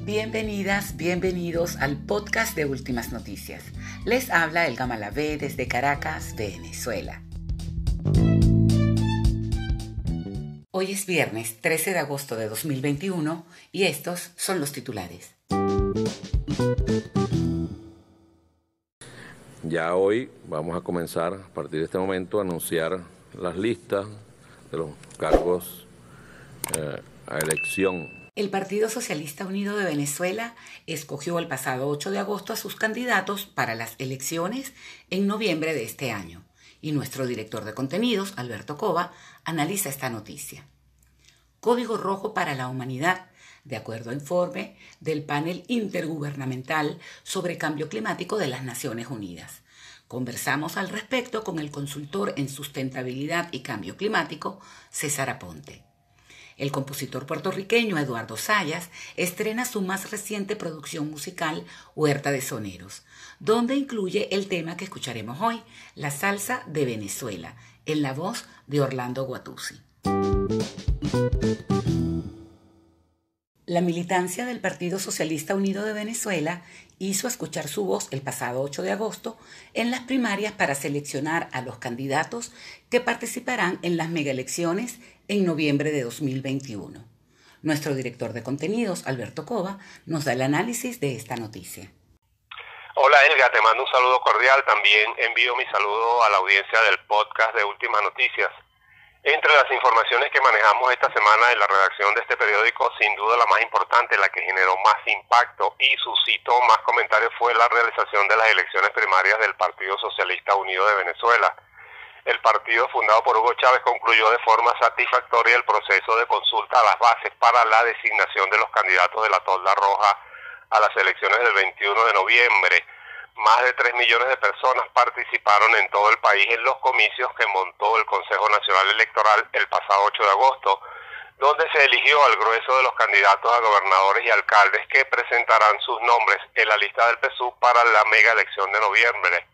Bienvenidas, bienvenidos al podcast de Últimas Noticias. Les habla Elga Malavé desde Caracas, Venezuela. Hoy es viernes 13 de agosto de 2021 y estos son los titulares. Ya hoy vamos a comenzar, a partir de este momento, a anunciar las listas de los cargos a elección. El Partido Socialista Unido de Venezuela escogió el pasado 8 de agosto a sus candidatos para las elecciones en noviembre de este año. Y nuestro director de contenidos, Alberto Cova, analiza esta noticia. Código rojo para la humanidad, de acuerdo a informe del panel intergubernamental sobre cambio climático de las Naciones Unidas. Conversamos al respecto con el consultor en sustentabilidad y cambio climático, César Aponte. El compositor puertorriqueño Eduardo Zayas estrena su más reciente producción musical, Huerta de Soneros, donde incluye el tema que escucharemos hoy, la salsa de Venezuela, en la voz de Orlando Guatuzzi. La militancia del Partido Socialista Unido de Venezuela hizo escuchar su voz el pasado 8 de agosto en las primarias para seleccionar a los candidatos que participarán en las megaelecciones en noviembre de 2021. Nuestro director de contenidos, Alberto Cova, nos da el análisis de esta noticia. Hola Elga, te mando un saludo cordial. También envío mi saludo a la audiencia del podcast de Últimas Noticias. Entre las informaciones que manejamos esta semana en la redacción de este periódico, sin duda la más importante, la que generó más impacto y suscitó más comentarios, fue la realización de las elecciones primarias del Partido Socialista Unido de Venezuela. El partido fundado por Hugo Chávez concluyó de forma satisfactoria el proceso de consulta a las bases para la designación de los candidatos de la Tolda Roja a las elecciones del 21 de noviembre. Más de 3 millones de personas participaron en todo el país en los comicios que montó el Consejo Nacional Electoral el pasado 8 de agosto, donde se eligió al grueso de los candidatos a gobernadores y alcaldes que presentarán sus nombres en la lista del PSUV para la mega elección de noviembre.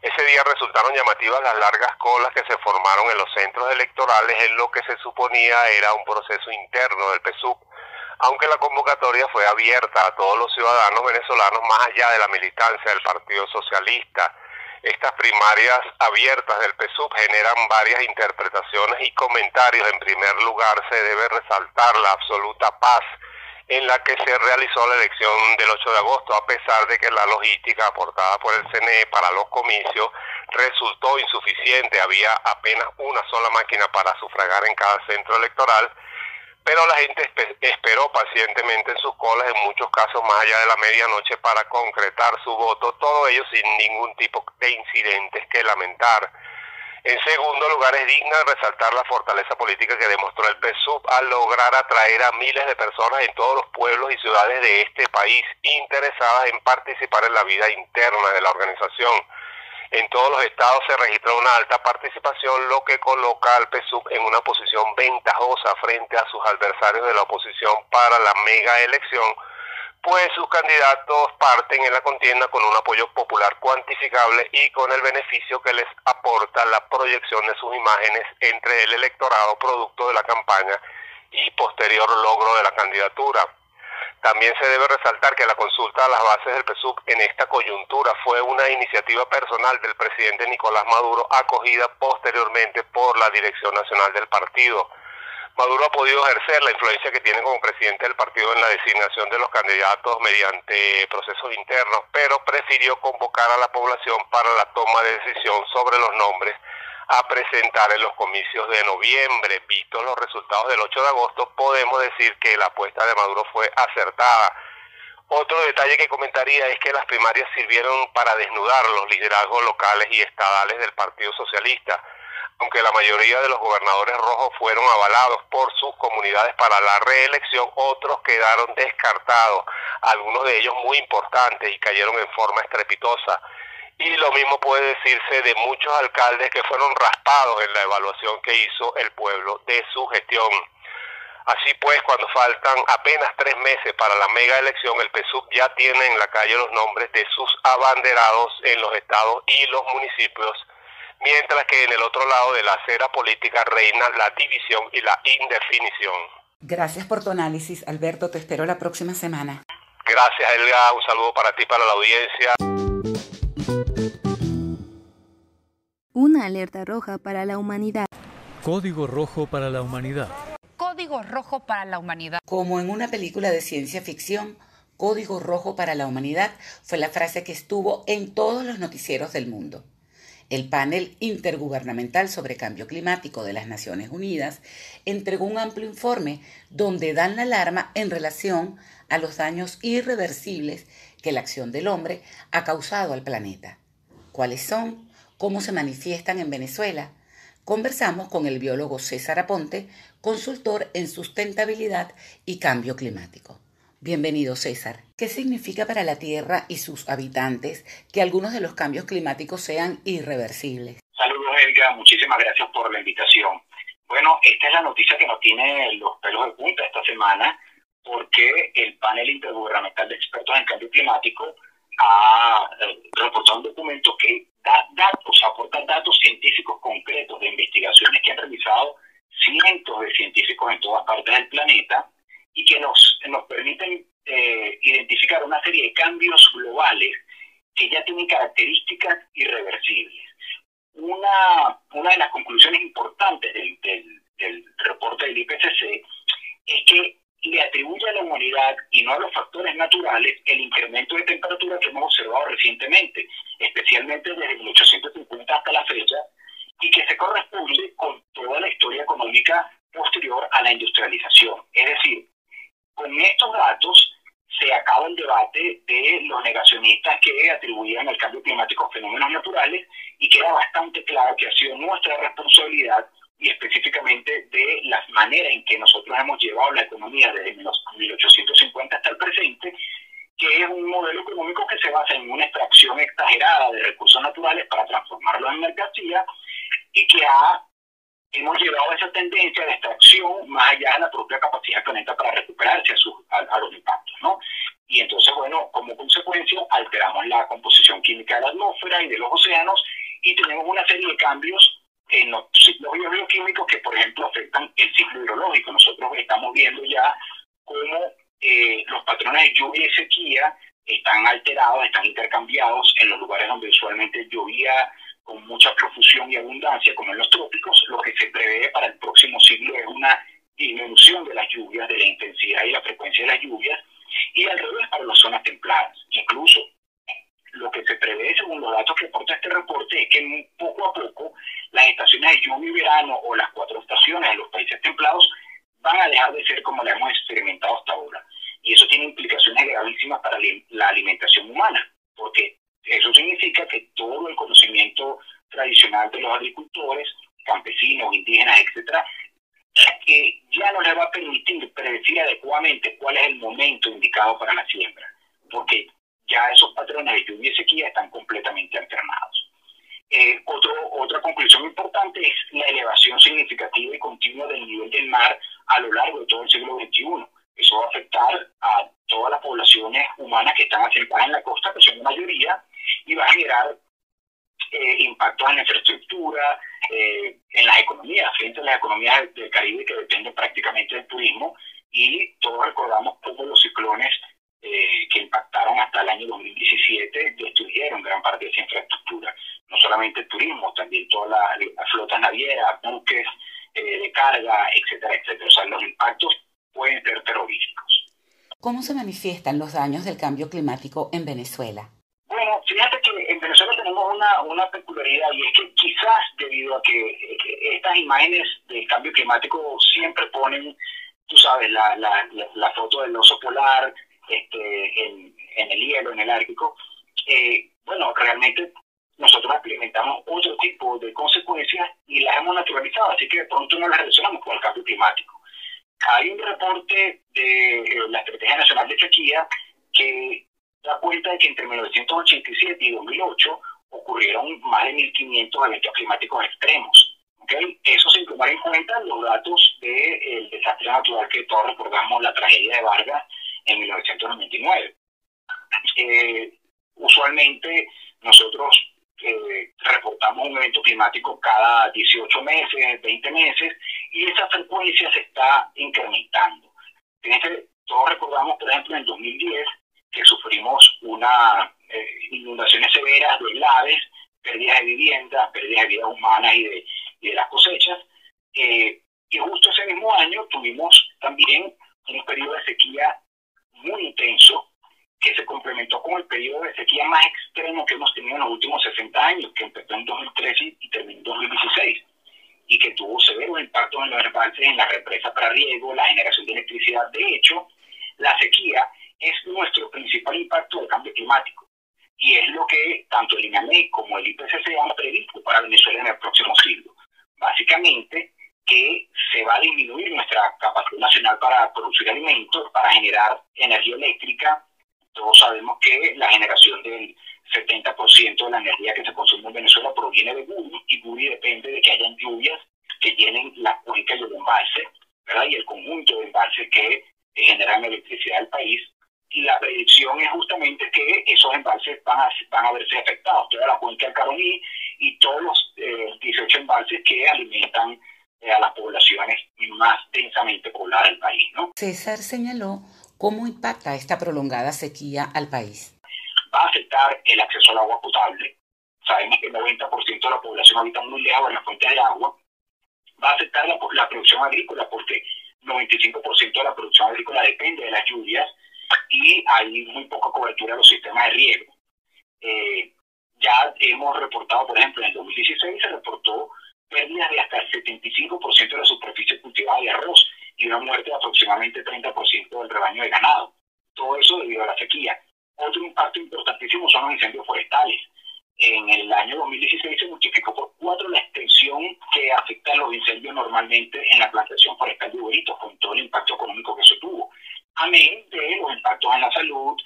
Ese día resultaron llamativas las largas colas que se formaron en los centros electorales en lo que se suponía era un proceso interno del PSUV, aunque la convocatoria fue abierta a todos los ciudadanos venezolanos más allá de la militancia del Partido Socialista. Estas primarias abiertas del PSUV generan varias interpretaciones y comentarios. En primer lugar, se debe resaltar la absoluta paz en la que se realizó la elección del 8 de agosto, a pesar de que la logística aportada por el CNE para los comicios resultó insuficiente. Había apenas una sola máquina para sufragar en cada centro electoral, pero la gente esperó pacientemente en sus colas, en muchos casos más allá de la medianoche, para concretar su voto, todo ello sin ningún tipo de incidentes que lamentar. En segundo lugar, es digna de resaltar la fortaleza política que demostró el PSUV al lograr atraer a miles de personas en todos los pueblos y ciudades de este país interesadas en participar en la vida interna de la organización. En todos los estados se registró una alta participación, lo que coloca al PSUV en una posición ventajosa frente a sus adversarios de la oposición para la mega elección, pues sus candidatos parten en la contienda con un apoyo popular cuantificable y con el beneficio que les aporta la proyección de sus imágenes entre el electorado producto de la campaña y posterior logro de la candidatura. También se debe resaltar que la consulta a las bases del PSUV en esta coyuntura fue una iniciativa personal del presidente Nicolás Maduro, acogida posteriormente por la Dirección Nacional del partido. Maduro ha podido ejercer la influencia que tiene como presidente del partido en la designación de los candidatos mediante procesos internos, pero prefirió convocar a la población para la toma de decisión sobre los nombres a presentar en los comicios de noviembre. Vistos los resultados del 8 de agosto, podemos decir que la apuesta de Maduro fue acertada. Otro detalle que comentaría es que las primarias sirvieron para desnudar los liderazgos locales y estadales del Partido Socialista. Aunque la mayoría de los gobernadores rojos fueron avalados por sus comunidades para la reelección, otros quedaron descartados, algunos de ellos muy importantes y cayeron en forma estrepitosa. Y lo mismo puede decirse de muchos alcaldes que fueron raspados en la evaluación que hizo el pueblo de su gestión. Así pues, cuando faltan apenas 3 meses para la mega elección, el PSUV ya tiene en la calle los nombres de sus abanderados en los estados y los municipios, mientras que en el otro lado de la acera política reina la división y la indefinición. Gracias por tu análisis, Alberto. Te espero la próxima semana. Gracias, Elga. Un saludo para ti, para la audiencia. Una alerta roja para la humanidad. Código rojo para la humanidad. Código rojo para la humanidad. Como en una película de ciencia ficción, Código rojo para la humanidad fue la frase que estuvo en todos los noticieros del mundo. El panel intergubernamental sobre cambio climático de las Naciones Unidas entregó un amplio informe donde dan la alarma en relación a los daños irreversibles que la acción del hombre ha causado al planeta. ¿Cuáles son? ¿Cómo se manifiestan en Venezuela? Conversamos con el biólogo César Aponte, consultor en sustentabilidad y cambio climático. Bienvenido, César. ¿Qué significa para la Tierra y sus habitantes que algunos de los cambios climáticos sean irreversibles? Saludos, Elga. Muchísimas gracias por la invitación. Bueno, esta es la noticia que nos tiene los pelos de punta esta semana, porque el panel intergubernamental de expertos en cambio climático ha reportado un documento que aporta datos científicos concretos de investigaciones que han realizado cientos de científicos en todas partes del planeta y que nos permiten identificar una serie de cambios globales que ya tienen características irreversibles. Una de las conclusiones importantes del reporte del IPCC es que le atribuye a la humanidad y no a los factores naturales el incremento de temperatura que hemos observado recientemente, especialmente desde 1850 hasta la fecha, y que se corresponde con toda la historia económica posterior a la industrialización. Es decir, con estos datos se acaba el debate de los negacionistas que atribuían al cambio climático fenómenos naturales y queda bastante claro que ha sido nuestra responsabilidad y específicamente de la manera en que nosotros hemos llevado la economía desde 1850 hasta el presente, que es un modelo económico que se basa en una extracción exagerada de recursos naturales para transformarlos en mercancía y que hemos llevado esa tendencia de extracción más allá de la propia capacidad del planeta para recuperarse a los impactos, ¿no? Y entonces, bueno, como consecuencia, alteramos la composición química de la atmósfera y de los océanos y tenemos una serie de cambios en los ciclos bioquímicos que, por ejemplo, afectan el ciclo hidrológico. Nosotros estamos viendo ya cómo los patrones de lluvia y sequía están alterados, están intercambiados en los lugares donde usualmente llovía con mucha profusión y abundancia, como en los trópicos. Lo que se prevé para el próximo siglo es una disminución de las lluvias, de la intensidad y la frecuencia de las lluvias, y al revés para las zonas templadas. Incluso lo que se prevé, según los datos que aporta este reporte, es que poco a poco las estaciones de lluvia y verano o las 4 estaciones de los países templados van a dejar de ser como la hemos experimentado hasta ahora. Y eso tiene implicaciones gravísimas para la alimentación humana, porque eso significa que todo el conocimiento tradicional de los agricultores, campesinos, indígenas, etcétera, que ya no les va a permitir predecir adecuadamente cuál es el momento indicado para la siembra, porque ya esos patrones de lluvia y sequía están completamente alternados. Otra conclusión importante es la elevación significativa y continua del nivel del mar a lo largo de todo el siglo XXI. Eso va a afectar a todas las poblaciones humanas que están asentadas en la costa, que son la mayoría, y va a generar impactos en la infraestructura, en las economías, frente a las economías del Caribe que dependen prácticamente del turismo, y todos recordamos cómo los ciclones que impactaron hasta el año 2017 destruyeron gran parte de esa infraestructura. No solamente el turismo, también todas las flotas navieras, buques de carga, etcétera, etcétera. O sea, los impactos pueden ser terroríficos. ¿Cómo se manifiestan los daños del cambio climático en Venezuela? Bueno, fíjate que en Venezuela tenemos una peculiaridad, y es que quizás debido a que estas imágenes del cambio climático siempre ponen, tú sabes, la foto del oso polar en el hielo, en el Ártico, bueno, realmente nosotros experimentamos otro tipo de consecuencias y las hemos naturalizado, así que de pronto no las relacionamos con el cambio climático. Hay un reporte de la Estrategia Nacional de Sequía que da cuenta de que entre 1987 y 2008 ocurrieron más de 1.500 eventos climáticos extremos. ¿Okay? Eso sin tomar en cuenta los datos del desastre natural que todos recordamos, la tragedia de Vargas en 1999. Usualmente nosotros reportamos un evento climático cada 18 meses, 20 meses, y esa frecuencia se está va incrementando. Todos recordamos, por ejemplo, en el 2010 que sufrimos inundaciones severas, deslaves, pérdidas de viviendas, pérdidas de vidas humanas y de las cosechas. Y justo ese mismo año tuvimos también un periodo de sequía muy intenso que se complementó con el periodo de sequía más extremo que hemos tenido en los últimos 60 años, que empezó en 2013 y terminó en 2016, y que tuvo severos impactos en los embalses, en la represa para riego, la generación de electricidad. De hecho, la sequía es nuestro principal impacto del cambio climático, y es lo que tanto el INAMEC como el IPCC han previsto para Venezuela en el próximo siglo. Básicamente, que se va a disminuir nuestra capacidad nacional para producir alimentos, para generar energía eléctrica. Todos sabemos que la generación del 70% de la energía que se consume en Venezuela proviene de Guri, y Guri depende de que hayan lluvias que llenen la cuenca y el embalse, ¿verdad? Y el conjunto de embalses que generan electricidad del país. Y la predicción es justamente que esos embalses van a verse afectados, toda la cuenca del Caroní y todos los 18 embalses que alimentan a las poblaciones más densamente pobladas del país, ¿no? César señaló cómo impacta esta prolongada sequía al país. Va a afectar el acceso al agua potable. Sabemos que el 90% de la población habita muy lejos de las fuentes de agua. Va a afectar la producción agrícola, porque 95% de la producción agrícola depende de las lluvias y hay muy poca cobertura de los sistemas de riego. Ya hemos reportado, por ejemplo, en el 2016 se reportó pérdidas de hasta el 75% de la superficie cultivada de arroz y una muerte de aproximadamente 30% del rebaño de ganado. Todo eso debido a la sequía. Otro impacto importantísimo son los incendios forestales. En el año 2016 se multiplicó por 4 la extensión que afecta a los incendios normalmente en la plantación forestal de Uveritos, con todo el impacto económico que eso tuvo. Amén de los impactos en la salud,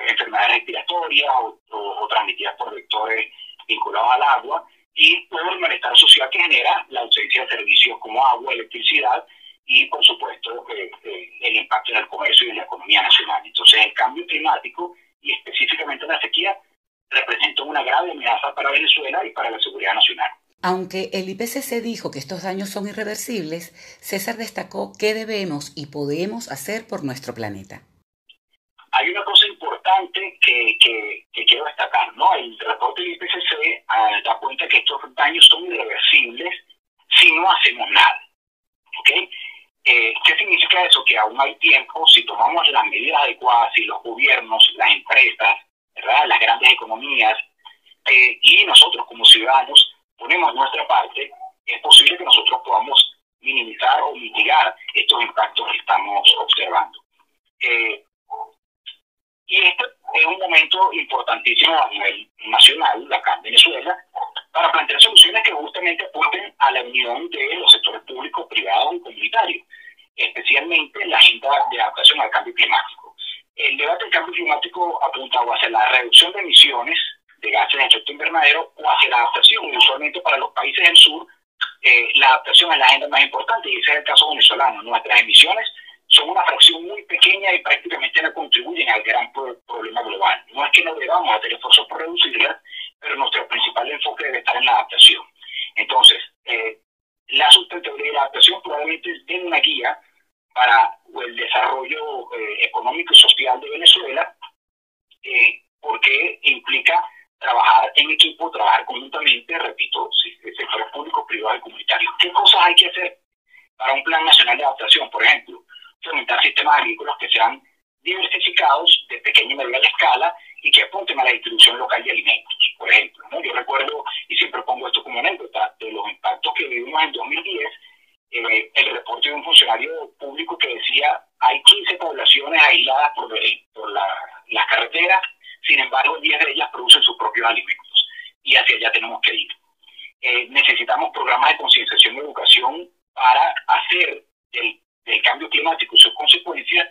enfermedades respiratorias o transmitidas por vectores vinculados al agua, y todo el malestar social que genera la ausencia de servicios como agua, electricidad y, por supuesto, el impacto en el comercio y en la economía nacional. Entonces, el cambio climático y específicamente la sequía representa una grave amenaza para Venezuela y para la seguridad nacional. Aunque el IPCC dijo que estos daños son irreversibles, César destacó qué debemos y podemos hacer por nuestro planeta. Hay una cosa importante que quiero destacar, ¿no? El reporte del IPCC da cuenta que estos daños son irreversibles si no hacemos nada, ¿ok? ¿Qué significa eso? Que aún hay tiempo si tomamos las medidas adecuadas, si los gobiernos, las empresas, ¿verdad?, las grandes economías y nosotros como ciudadanos ponemos nuestra parte, es posible que nosotros podamos minimizar o mitigar estos impactos que estamos observando. Y este es un momento importantísimo a nivel nacional, acá en Venezuela, para plantear soluciones que justamente apunten a la unión de los sectores públicos, privados y comunitarios, especialmente la agenda de adaptación al cambio climático. El debate del cambio climático apunta o hacia la reducción de emisiones de gases de efecto invernadero o hacia la adaptación, y usualmente para los países del sur la adaptación es la agenda más importante, y ese es el caso venezolano. Nuestras emisiones son una fracción muy pequeña y prácticamente no contribuyen al gran problema global. No es que no debamos hacer esfuerzos por reducirlas, pero nuestro principal enfoque debe estar en la adaptación. Entonces, la sustentabilidad y la adaptación probablemente den una guía para el desarrollo económico y social de Venezuela, porque implica trabajar en equipo, trabajar conjuntamente, repito, sectores públicos, privados y comunitarios. ¿Qué cosas hay que hacer para un plan nacional de adaptación? Por ejemplo, fomentar sistemas agrícolas que sean diversificados, de pequeña y mediana escala, y que apunten a la distribución local de alimentos, por ejemplo, ¿no? Yo recuerdo, y siempre pongo esto como anécdota, de los impactos que vivimos en 2010, el reporte de un funcionario público que decía hay 15 poblaciones aisladas por las carreteras, sin embargo 10 de ellas producen sus propios alimentos, y hacia allá tenemos que ir. Necesitamos programas de concienciación y educación para hacer del cambio climático y sus consecuencias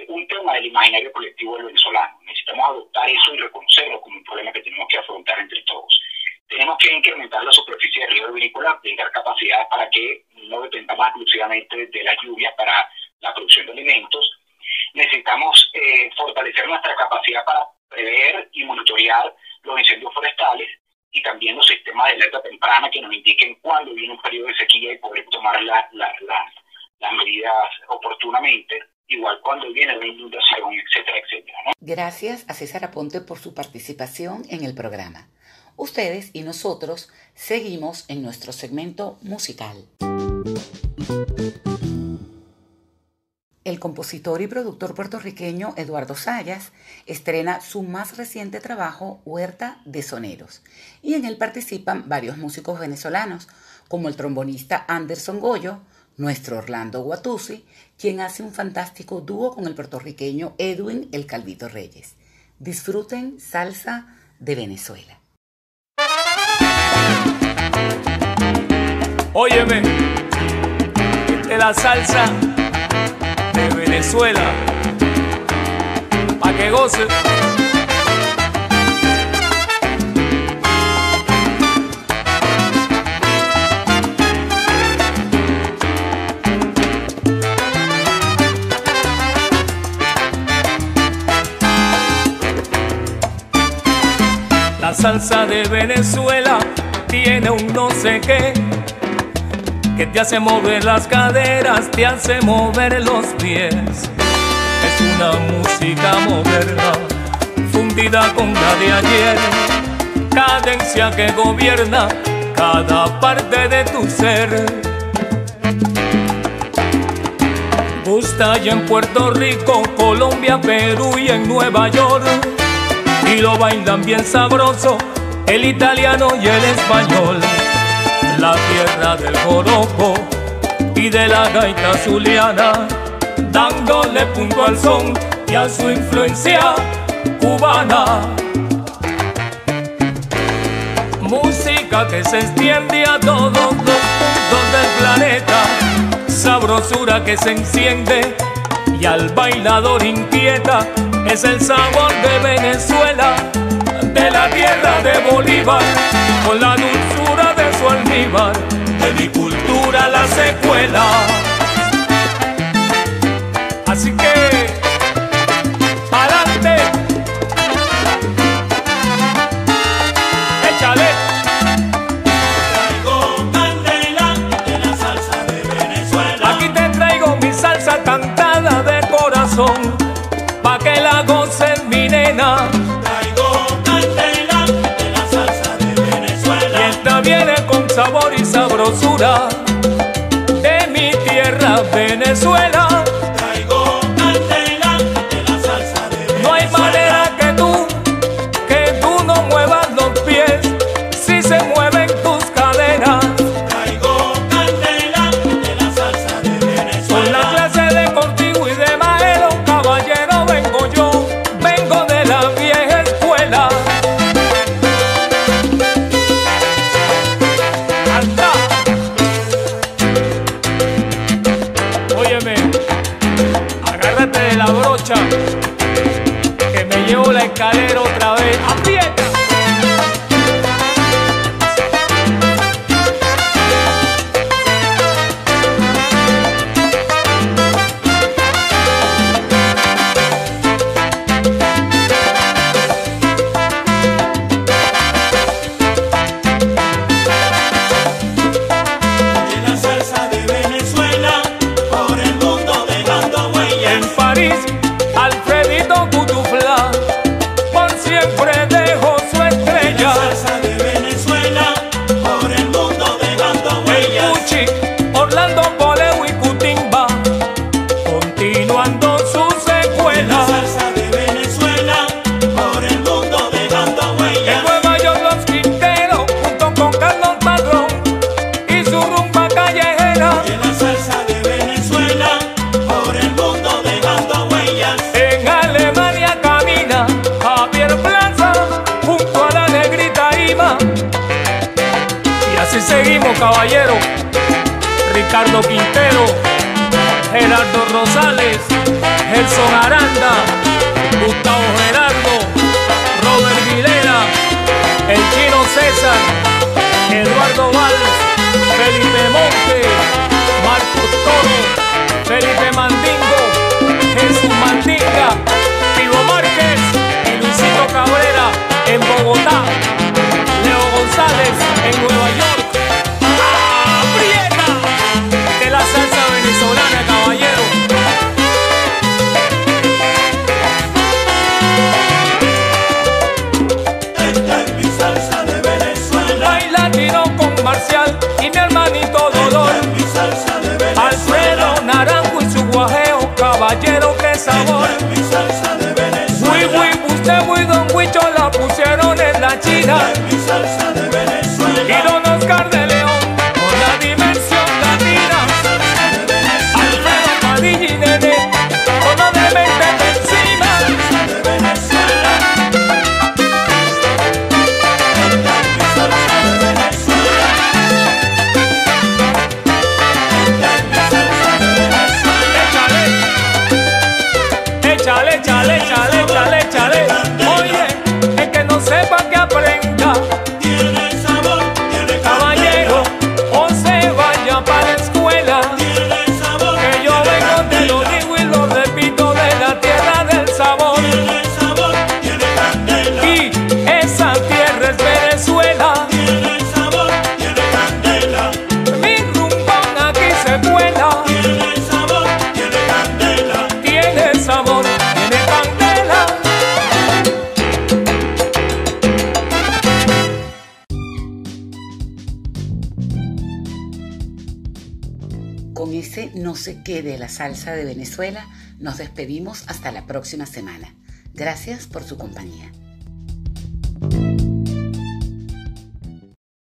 un tema del imaginario colectivo del venezolano. Necesitamos adoptar eso y reconocerlo como un problema que tenemos que afrontar entre todos. Tenemos que incrementar la superficie de riego agrícola, brindar capacidades para que no dependamos exclusivamente de las lluvias para la producción de alimentos. Necesitamos fortalecer nuestra capacidad para prever y monitorear los incendios forestales, y también los sistemas de alerta temprana que nos indiquen cuándo viene un periodo de sequía y poder tomar las medidas oportunamente, igual cuando viene una inundación, etcétera, etcétera, ¿no? Gracias a César Aponte por su participación en el programa. Ustedes y nosotros seguimos en nuestro segmento musical. El compositor y productor puertorriqueño Eduardo Zayas estrena su más reciente trabajo, Huerta de Soneros, y en él participan varios músicos venezolanos, como el trombonista Anderson Goyo, nuestro Orlando Guatuzzi, quien hace un fantástico dúo con el puertorriqueño Edwin El Calvito Reyes. Disfruten Salsa de Venezuela. Óyeme, de la salsa de Venezuela, pa' que goce. La salsa de Venezuela tiene un no sé qué que te hace mover las caderas, te hace mover los pies. Es una música moderna, fundida con la de ayer, cadencia que gobierna cada parte de tu ser. Gusta ya en Puerto Rico, Colombia, Perú y en Nueva York, y lo bailan bien sabroso el italiano y el español. La tierra del joropo y de la gaita zuliana, dándole punto al son y a su influencia cubana. Música que se extiende a todos los puntos del planeta, sabrosura que se enciende y al bailador inquieta. Es el sabor de Venezuela, de la tierra de Bolívar, con la dulzura de su almíbar, de mi cultura la secuela. Así que, ¡pa'lante! ¡Échale! Traigo candela de la salsa de Venezuela. Aquí te traigo mi salsa cantada de corazón, pa' que la goces mi nena. Viene con sabor y sabrosura de mi tierra Venezuela. Traigo candela de la salsa de Venezuela. No hay manera que tú no muevas los pies si se mueven tus caderas. Traigo candela de la salsa de Venezuela. Con la clase de contigo y de Maelo, caballero vengo yo, vengo de la vieja escuela. Agárrate de la brocha, que me llevo la escalera otra vez. ¡Aprieta! Alfredito Cutuflá, por siempre dejo su estrella. La salsa de Venezuela, por el mundo dejando huellas. El Cuchi, Orlando, Poleo y Cutimba, continuando su secuela. La salsa de Venezuela, por el mundo dejando huellas. En Nueva York los Quinteros, junto con Carlos Padrón y su rumba callejera. Y en la salsa de Venezuela, por el mundo dejando huellas. En Alemania camina Javier Plaza junto a la negrita Ima. Y así seguimos, caballero. Ricardo Quintero, Gerardo Rosales, Gerson Aranda, Gustavo Gerardo, Robert Vilera, el Chino César, Eduardo Valls, Felipe Monte, Marcos Toro, Felipe Mandingo, Jesús Mandinga, Pivo Márquez y Luisito Cabrera en Bogotá, Leo González. Alfredo Naranjo y su guajeo, caballero, qué sabor. Muy, usted muy Don Huicho la pusieron en la China. Y Don Oscar de León con la dimensión latina. Alfredo Padilla y Nene con lo de mente encima. Échale. Oye, el que no sepa que aprenda. Tiene sabor, tiene caballero, o se vaya para la escuela. Tiene sabor, que yo vengo, te lo digo y lo repito, de la tierra del sabor. Tiene sabor, tiene candela. Y esa tierra es Venezuela. Tiene sabor, tiene candela. Mi rumbón aquí se vuela. Tiene sabor, tiene candela. Tiene sabor. Con ese no sé qué de la salsa de Venezuela, nos despedimos hasta la próxima semana. Gracias por su compañía.